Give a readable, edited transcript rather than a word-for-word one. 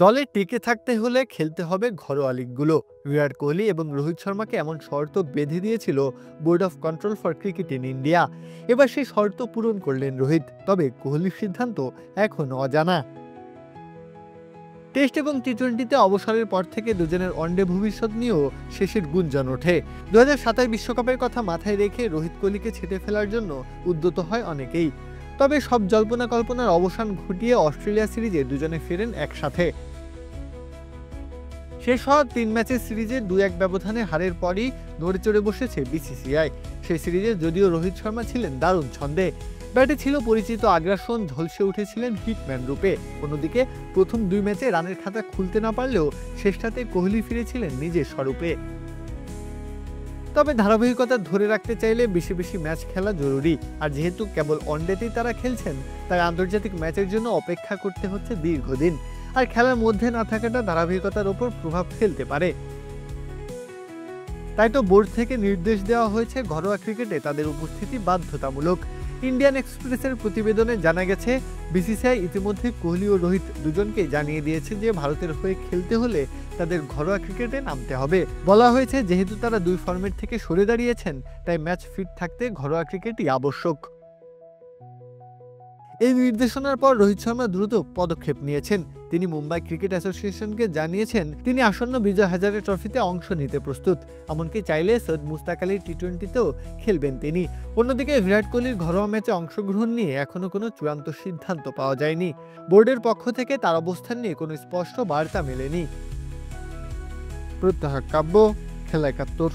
দলে টিকে থাকতে হলে খেলতে হবে ঘরোয়া লিগগুলো। বিরাট কোহলি এবং রোহিত শর্মাকে এমন শর্ত বেঁধে দিয়েছিল board of control for cricket in India. এবার সেই শর্ত পূরণ করলেন রোহিত, তবে কোহলির সিদ্ধান্ত এখন অজানা। টেস্ট এবং টি-20তে অবসরের পর থেকে দুজনের ওয়ানডে ভবিষ্যৎ নিয়েও শেষের গুঞ্জন ওঠে। 2027 বিশ্বকাপের কথা মাথায় রেখে রোহিত কোহলিকে ছেটে ফেলার জন্য উদ্যত হয় অনেকেই। তবে সব জল্পনা কল্পনার অবসান ঘটিয়ে অস্ট্রেলিয়া সিরিজে দুজনে ফেরেন একসাথে। শেষ হওয়া 3 ম্যাচের সিরিজে 2-1 ব্যবধানে হারের পরই নড়ে চড়ে বসেছে বিসিসিআই। সেই সিরিজে যদিও রোহিত শর্মা ছিলেন দারুণ ছন্দে, ব্যাটে ছিল পরিচিত আগ্রাসন, ঝলসে উঠেছিলেন হিটম্যান রূপে। অন্যদিকে প্রথম 2 ম্যাচে রানের খাতা খুলতে না পারলেও শেষটাতে কোহলি ফিরেছিলেন নিজের স্বরূপে। তবে ধারাবাহিকতা ধরে রাখতে চাইলে বেশি বেশি ম্যাচ খেলা জরুরি। আর যেহেতু কেবল ওয়ানডেতেই তারা খেলছেন, তাই আন্তর্জাতিক ম্যাচের জন্য অপেক্ষা করতে হচ্ছে দীর্ঘদিন। আর খেলার মধ্যে না থাকাটা ধারাবাহিকতার ওপর প্রভাব ফেলতে পারে। তাই তো বোর্ড থেকে নির্দেশ দেওয়া হয়েছে ঘরোয়া ক্রিকেটে তাদের উপস্থিতি বাধ্যতামূলক। ইন্ডিয়ান এক্সপ্রেসের প্রতিবেদনে জানা গেছে, বিসিসিআই ইতিমধ্যে কোহলি ও রোহিত দুজনকেই জানিয়ে দিয়েছে যে ভারতের হয়ে খেলতে হলে তাদের ঘরোয়া ক্রিকেটে নামতে হবে। বলা হয়েছে যেহেতু তারা 2 ফরম্যাট থেকে সরে দাঁড়িয়েছেন, তাই ম্যাচ ফিট থাকতে ঘরোয়া ক্রিকেটই আবশ্যক। এই নির্দেশনার পর রোহিত শর্মা দ্রুত পদক্ষেপ নিয়েছেন। তিনি মুম্বাই ক্রিকেট অ্যাসোসিয়েশনকে জানিয়েছেন তিনি আসন্ন বিজয় হাজারে ট্রফিতে অংশ নিতে প্রস্তুত। এমনকি চাইলে সৈয়দ মুস্তাক আলীর টি-20তেও খেলবেন তিনি। অন্যদিকে বিরাট কোহলির ঘরোয়া ম্যাচে অংশগ্রহণ নিয়ে এখনো কোনো চূড়ান্ত সিদ্ধান্ত পাওয়া যায়নি। বোর্ডের পক্ষ থেকে তার অবস্থান নিয়ে কোনো স্পষ্ট বার্তা মেলেনি। প্রত্যাহার কাব্য, খেলা ৭১।